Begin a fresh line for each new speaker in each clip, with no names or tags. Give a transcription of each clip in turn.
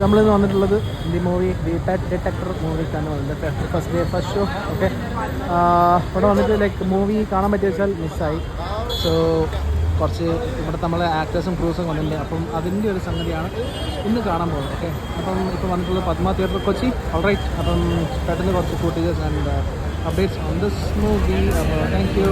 നമ്മളിന്ന് വന്നിട്ടുള്ളത് the movie the pet detector മൂവിക്കാണ് വന്നത്. First show. ഓക്കെ, ഇവിടെ വന്നിട്ട് ലൈക്ക് മൂവി കാണാൻ പറ്റിയ വെച്ചാൽ മിസ്സായി. സോ കുറച്ച് ഇവിടുത്തെ നമ്മളെ ആക്ടേഴ്സും ക്രൂസും വന്നിട്ടുണ്ട്. അപ്പം അതിൻ്റെ ഒരു സംഗതിയാണ് ഇന്ന് കാണാൻ പോകുന്നത്. ഓക്കെ, അപ്പം ഇപ്പോൾ വന്നിട്ടുള്ളത് പത്മ തിയേറ്റർ കൊച്ചി. ഓൾറൈറ്റ്, അപ്പം പെട്ടെന്ന് കുറച്ച് footages and updates on this movie. അപ്പോൾ താങ്ക് യു.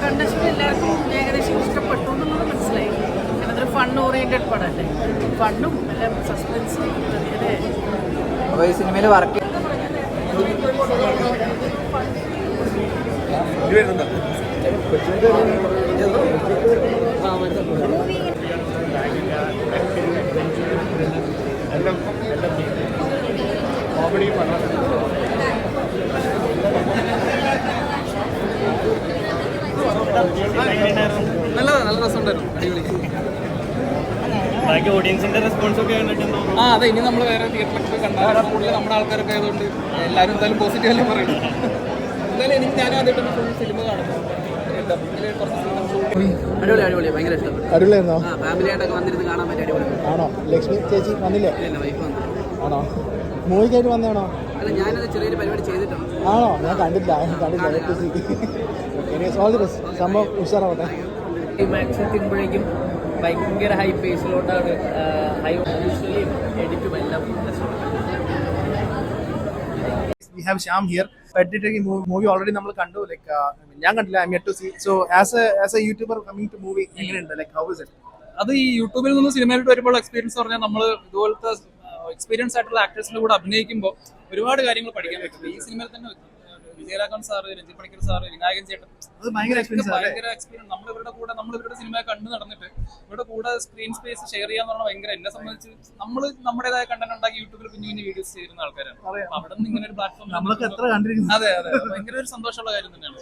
കണ്ടക്ഷൻ എല്ലാവർക്കും ഏകദേശം ഇഷ്ടപ്പെട്ടു എന്നുള്ളത് മനസ്സിലായി. അതൊരു ഫൺ ഓറിയന്റഡ് പടമല്ലേ, ഫണ്ണും എല്ലാം സസ്പെൻസും
ഈ സിനിമയിൽ വർക്ക്
കോമഡി നല്ല രസമുണ്ടായിരുന്നു, അടിപൊളി.
ബാക്കി ഓഡിയൻസിന്റെ റെസ്പോൺസ് ഒക്കെ കണ്ടിട്ടുണ്ടോ?
അതെ, ഇനി നമ്മൾ വേറെ തിയേറ്ററിലൊക്കെ കണ്ടാൽ കൂടുതൽ നമ്മുടെ ആൾക്കാരൊക്കെ ആയതുകൊണ്ട് എല്ലാവരും എന്തായാലും പോസിറ്റീവ് അല്ലേ പറയുന്നത്. എന്തായാലും എനിക്ക് ഞാൻ ആദ്യമായിട്ട് ഫുൾ സിനിമ കാണുന്നു.
അടിപൊളി അടിപൊളി ഭയങ്കര ഇഷ്ടപ്പെട്ടു.
അടിപൊളിയായിരുന്നോ?
ഫാമിലിയായിട്ടൊക്കെ വന്നിരുന്ന് കാണാൻ പറ്റിയ അടിപൊളി.
ആണോ? ലക്ഷ്മി ചേച്ചി വന്നില്ലേ?
വൈഫ് വന്നു.
ആണോ? മൂവിക്കായിട്ട് വന്നതാണോ?
അല്ല, ഞാനത് ചെറിയൊരു പരിപാടി ചെയ്തിട്ടുണ്ട്.
ആണോ? ഞാൻ കണ്ടില്ല. സംഭവം ഉഷാറാവട്ടെ.
ക്ലൈമാക്സ് എത്തുമ്പോഴേക്കും ഭയങ്കര ഹൈ പേസിലോട്ടാണ്. ഹൈ വിഷ്വലിയും എഡിറ്റും എല്ലാം.
We have Shyam here. Pet Detective movie already നമ്മൾ കണ്ടു. Like ഞാൻ കണ്ടില്ല. I'm yet to see. So as a YouTuber coming to movie, എങ്ങനെയുണ്ട്? Like how is it?
അത് ഈ യൂട്യൂബിൽ നിന്ന് സിനിമയിലോട്ട് വരുമ്പോൾ എക്സ്പീരിയൻസ് പറഞ്ഞാൽ നമ്മൾ ഇതുപോലത്തെ എക്സ്പീരിയൻസ് ആയിട്ടുള്ള ആക്ടേഴ്സിന്റെ കൂടെ അഭിനയിക്കുമ്പോൾ ഒരുപാട് കാര്യങ്ങൾ പഠിക്കാൻ പറ്റും. ഈ സിനിമയിൽ തന്നെ വിജയരാഘവൻ സാറ്, രഞ്ജിത് പണിക്കർ സാറ്, വിനായകൻ ചേട്ടൻ, ഭയങ്കര എക്സ്പീരിയൻസ്. നമ്മളിവരുടെ സിനിമ കണ്ടു നടന്നിട്ട് ഇവരുടെ കൂടെ സ്ക്രീൻ സ്പേസ് ഷെയർ ചെയ്യാന്ന് പറഞ്ഞാൽ ഭയങ്കര, എന്നെ സംബന്ധിച്ച് നമ്മൾ നമ്മുടേതായ കണ്ടന്റ് ഉണ്ടാക്കി യൂട്യൂബിൽ കുഞ്ഞു കുഞ്ഞു വീഡിയോസ് ചെയ്യുന്ന ആൾക്കാരാണ്. അവിടെ നിന്ന് ഇങ്ങനെ ഒരു പ്ലാറ്റ്ഫോം, അതെ അതെ, ഭയങ്കര ഒരു സന്തോഷമുള്ള കാര്യം തന്നെയാണ്.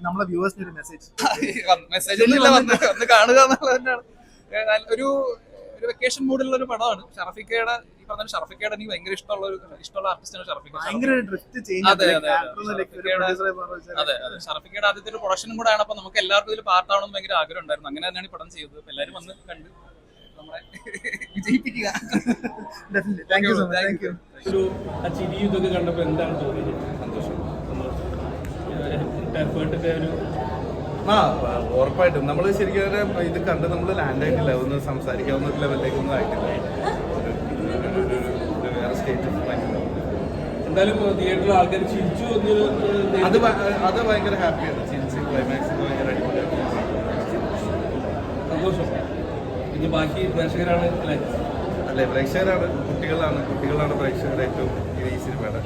നമ്മളെ വ്യൂവേഴ്സിന് ഒരു മെസ്സേജ്
വന്ന് കാണുക എന്നുള്ളത് ഒരു വെക്കേഷൻ മൂഡിലുള്ള ഒരു പടമാണ്. ഷറഫിക്കയുടെ ഈ പറഞ്ഞ ഷറഫിക്കയുടെ എനിക്ക് ഭയങ്കര ഇഷ്ടമുള്ള ആർട്ടിസ്റ്റാണ് ഷറഫിക്ക. അതെ അതെ അതെ, ഷറഫിക്കയുടെ ആദ്യത്തെ ഒരു പ്രൊഡക്ഷനും കൂടെ ആണ്. അപ്പൊ നമുക്ക് എല്ലാവർക്കും ഇതിൽ പാർട്ടാവണമെന്ന് ഭയങ്കര ആഗ്രഹം ഉണ്ടായിരുന്നു. അങ്ങനെ തന്നെയാണ് ഈ പടം ചെയ്തത്. അപ്പൊ എല്ലാവരും വന്ന് കണ്ട് നമ്മളെ വിജയിപ്പിക്കുക.
ഒരു ചിരി ഇതൊക്കെ കണ്ടപ്പോൾ എന്താണ് തോന്നിയത്? സന്തോഷം, എഫേർട്ടൊക്കെ ഒരു
ഉറപ്പായിട്ടും നമ്മൾ ശരിക്കും ഇത് കണ്ട് നമ്മൾ ലാൻഡ് ആയിട്ടില്ല, ഒന്ന് സംസാരിക്കാവുന്ന ഒരു ലെവലിലേക്ക് ഒന്നും ആയിട്ടില്ല. വേറെ സ്റ്റേറ്റ്
എന്തായാലും തിയേറ്ററിൽ ആൾക്കാർ ചിരിച്ചു.
അത് ഭയങ്കര ഹാപ്പിയാണ്. ചിരിച്ച് ക്ലൈമാക്സ് ഭയങ്കര അടിപൊളിയാണ്.
സന്തോഷം. ഇനി ബാക്കി പ്രേക്ഷകരാണ്
അല്ലേ? പ്രേക്ഷകരാണ്, കുട്ടികളാണ് പ്രേക്ഷകർ ഏറ്റവും ഈ സിനിമയുടെ.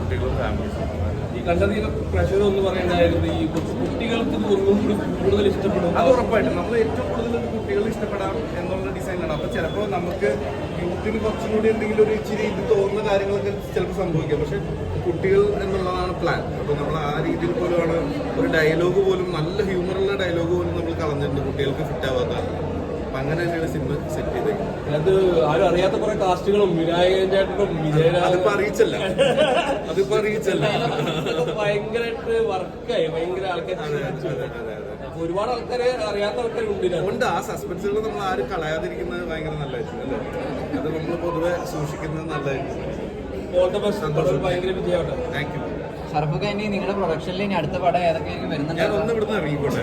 കുട്ടികളും ഫാമിലീസും
ഈ കണ്ടധികം പ്രഷർ ഒന്ന് പറയേണ്ടായിരുന്നു. ഈ കുട്ടികൾക്ക് ഇത് ഒന്നും കൂടി കൂടുതൽ ഇഷ്ടപ്പെടും.
അത് ഉറപ്പായിട്ടും നമ്മൾ ഏറ്റവും കൂടുതൽ കുട്ടികൾ ഇഷ്ടപ്പെടാം എന്നുള്ള ഡിസൈനാണ്. അപ്പോൾ ചിലപ്പോൾ നമുക്ക് യൂത്തിന് കുറച്ചും കൂടി എന്തെങ്കിലും ഒരു ഇച്ചിരി ഇത് തോന്നുന്ന കാര്യങ്ങളൊക്കെ ചിലപ്പോൾ സംഭവിക്കാം. പക്ഷെ കുട്ടികൾ എന്നുള്ളതാണ് പ്ലാൻ. അപ്പോൾ നമ്മൾ ആ രീതിയിൽ പോലുമാണ് ഒരു ഡയലോഗ് പോലും, നല്ല ഹ്യൂമറുള്ള ഡയലോഗ് പോലും നമ്മൾ കളഞ്ഞിട്ടുണ്ട്, കുട്ടികൾക്ക് ഫിറ്റ് ആവാത്തതാണ്. അപ്പം അങ്ങനെ തന്നെയാണ് സിനിമ സെറ്റ് ചെയ്തത്.
അത് ആരും അറിയാത്ത കുറെ കാസ്റ്റുകളും വിനായകൻ ചേട്ടനും
അതിപ്പോ അറിയിച്ചല്ല
ഭയങ്കരമായിട്ട് വർക്കായി. ഭയങ്കര ആൾക്കാർ ഒരുപാട് ആൾക്കാരെ അറിയാത്ത ആൾക്കാരുണ്ട്.
ആ സസ്പെൻസുകൾ നമ്മൾ ആരും കളയാതിരിക്കുന്നത് ഭയങ്കര നല്ലതായിരിക്കും അല്ലേ? അത് നമ്മൾ പൊതുവെ സൂക്ഷിക്കുന്നത് നല്ലതായിരിക്കും.
ഭയങ്കര വിജയമായിട്ട്.
Thank you.
ഷറഫൊക്കെ ഇനി നിങ്ങളുടെ പ്രൊഡക്ഷനിൽ ഇനി അടുത്ത പടം ഏതൊക്കെ വരുന്നുണ്ട്?
ഞാൻ ഒന്ന് ഇവിടുന്ന് ഇറങ്ങിക്കോട്ടെ.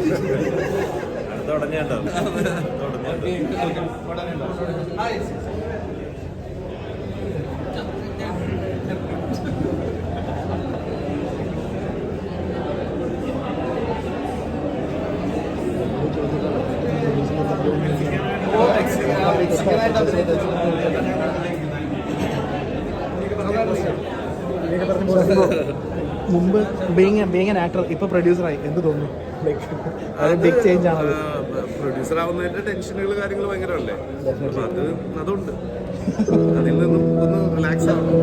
മുമ്പ് ബീങ് ആൻ ആക്ടർ ഇപ്പൊ പ്രൊഡ്യൂസറായി എന്ത് തോന്നുന്നു? ബിഗ് ചേഞ്ച് ആണ്.
പ്രൊഡ്യൂസർ ആവുന്നതിന്റെ ടെൻഷനുകൾ കാര്യങ്ങൾ ഭയങ്കരമല്ലേ, അപ്പൊ അതുണ്ട്. അതിൽ നിന്നും ഒന്ന് റിലാക്സ് ആവണം.